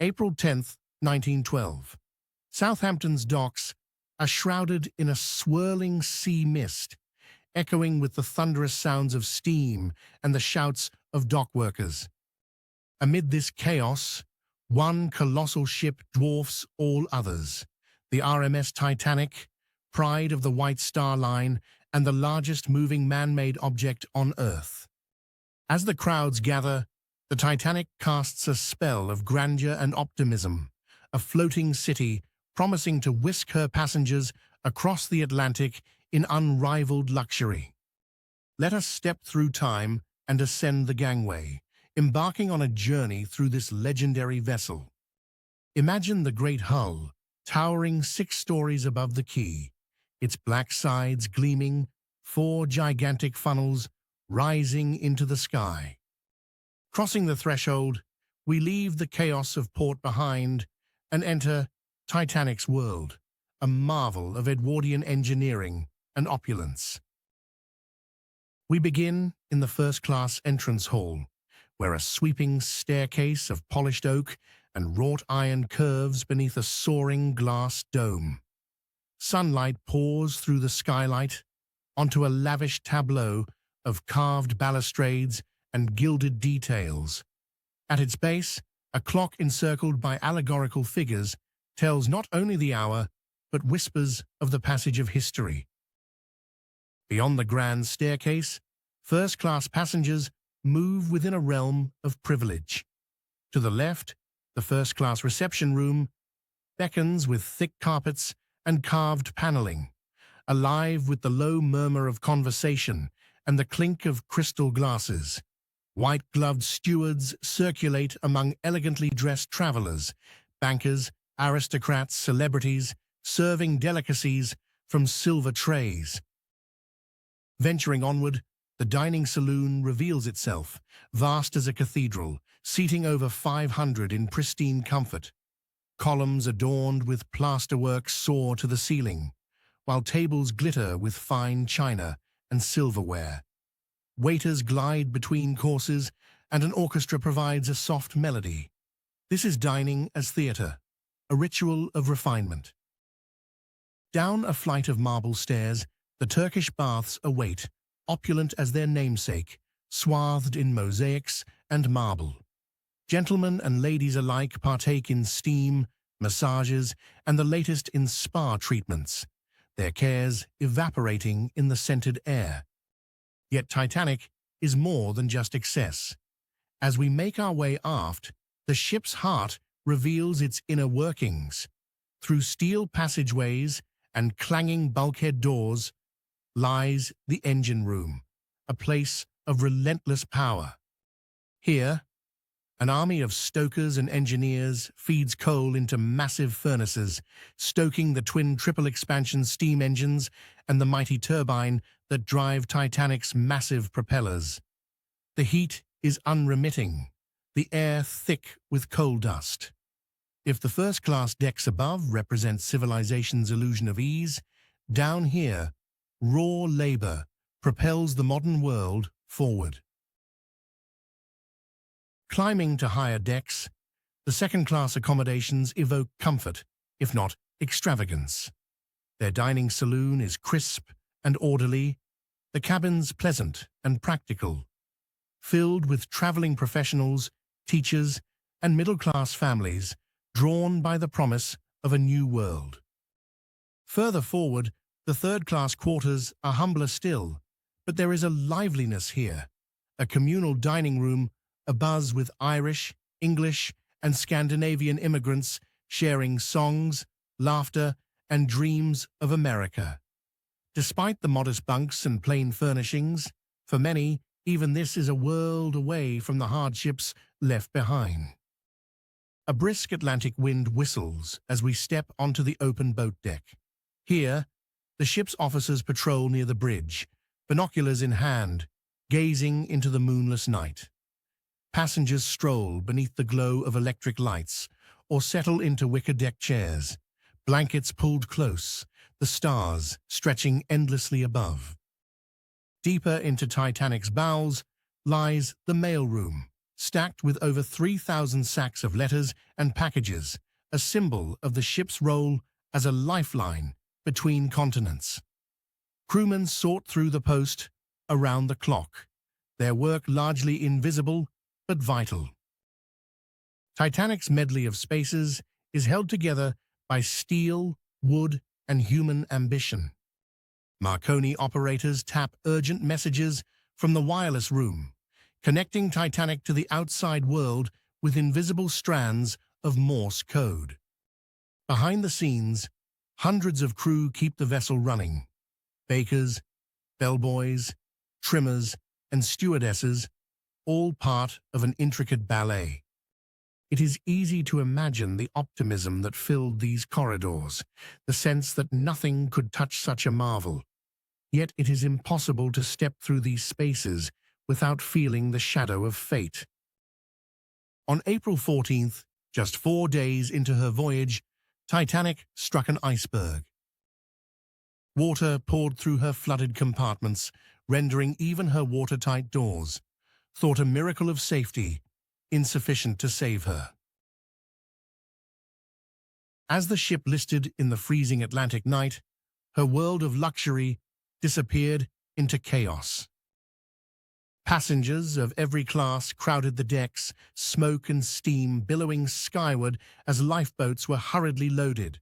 April 10th, 1912. Southampton's docks are shrouded in a swirling sea mist, echoing with the thunderous sounds of steam and the shouts of dock workers. Amid this chaos, one colossal ship dwarfs all others, the RMS Titanic, pride of the White Star Line and the largest moving man-made object on Earth. As the crowds gather, the Titanic casts a spell of grandeur and optimism, a floating city promising to whisk her passengers across the Atlantic in unrivaled luxury. Let us step through time and ascend the gangway, embarking on a journey through this legendary vessel. Imagine the great hull, towering 6 stories above the quay, its black sides gleaming, 4 gigantic funnels rising into the sky. Crossing the threshold, we leave the chaos of port behind and enter Titanic's world, a marvel of Edwardian engineering and opulence. We begin in the first-class entrance hall, where a sweeping staircase of polished oak and wrought iron curves beneath a soaring glass dome. Sunlight pours through the skylight onto a lavish tableau of carved balustrades and gilded details. At its base, a clock encircled by allegorical figures tells not only the hour, but whispers of the passage of history. Beyond the grand staircase, first-class passengers move within a realm of privilege. To the left, the first-class reception room beckons with thick carpets and carved paneling, alive with the low murmur of conversation and the clink of crystal glasses. White-gloved stewards circulate among elegantly dressed travelers, bankers, aristocrats, celebrities, serving delicacies from silver trays. Venturing onward, the dining saloon reveals itself, vast as a cathedral, seating over 500 in pristine comfort. Columns adorned with plasterwork soar to the ceiling, while tables glitter with fine china and silverware. Waiters glide between courses, and an orchestra provides a soft melody. This is dining as theatre, a ritual of refinement. Down a flight of marble stairs, the Turkish baths await, opulent as their namesake, swathed in mosaics and marble. Gentlemen and ladies alike partake in steam, massages, and the latest in spa treatments, their cares evaporating in the scented air. Yet Titanic is more than just excess. As we make our way aft, the ship's heart reveals its inner workings. Through steel passageways and clanging bulkhead doors lies the engine room, a place of relentless power. Here, an army of stokers and engineers feeds coal into massive furnaces, stoking the twin triple expansion steam engines and the mighty turbine that drive Titanic's massive propellers. The heat is unremitting, the air thick with coal dust. If the first-class decks above represent civilization's illusion of ease, down here, raw labor propels the modern world forward. Climbing to higher decks, the second-class accommodations evoke comfort, if not extravagance. Their dining saloon is crisp and orderly, the cabins pleasant and practical, filled with traveling professionals, teachers, and middle-class families drawn by the promise of a new world. Further forward, the third-class quarters are humbler still, but there is a liveliness here, a communal dining room abuzz with Irish, English, and Scandinavian immigrants sharing songs, laughter, and dreams of America. Despite the modest bunks and plain furnishings, for many, even this is a world away from the hardships left behind. A brisk Atlantic wind whistles as we step onto the open boat deck. Here, the ship's officers patrol near the bridge, binoculars in hand, gazing into the moonless night. Passengers stroll beneath the glow of electric lights or settle into wicker deck chairs, blankets pulled close, the stars stretching endlessly above. Deeper into Titanic's bowels lies the mailroom, stacked with over 3,000 sacks of letters and packages, a symbol of the ship's role as a lifeline between continents. Crewmen sought through the post around the clock, their work largely invisible but vital. Titanic's medley of spaces is held together by steel, wood, and human ambition. Marconi operators tap urgent messages from the wireless room, connecting Titanic to the outside world with invisible strands of Morse code. Behind the scenes, hundreds of crew keep the vessel running. Bakers, bellboys, trimmers, and stewardesses, all part of an intricate ballet. It is easy to imagine the optimism that filled these corridors, the sense that nothing could touch such a marvel. Yet it is impossible to step through these spaces without feeling the shadow of fate. On April 14th, just 4 days into her voyage, Titanic struck an iceberg. Water poured through her flooded compartments, rendering even her watertight doors, thought a miracle of safety, insufficient to save her. As the ship listed in the freezing Atlantic night, her world of luxury disappeared into chaos. Passengers of every class crowded the decks, smoke and steam billowing skyward as lifeboats were hurriedly loaded.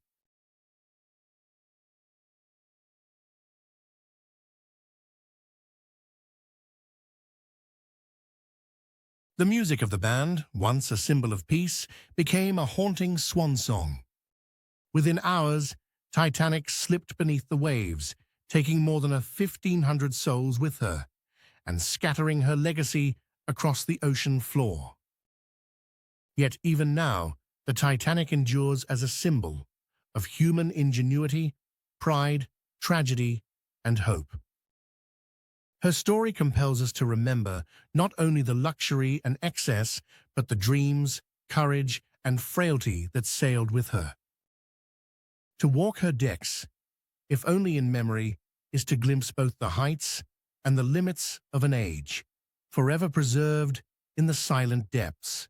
The music of the band, once a symbol of peace, became a haunting swan song. Within hours, Titanic slipped beneath the waves, taking more than 1,500 souls with her, and scattering her legacy across the ocean floor. Yet even now, the Titanic endures as a symbol of human ingenuity, pride, tragedy, and hope. Her story compels us to remember not only the luxury and excess, but the dreams, courage, and frailty that sailed with her. To walk her decks, if only in memory, is to glimpse both the heights and the limits of an age, forever preserved in the silent depths.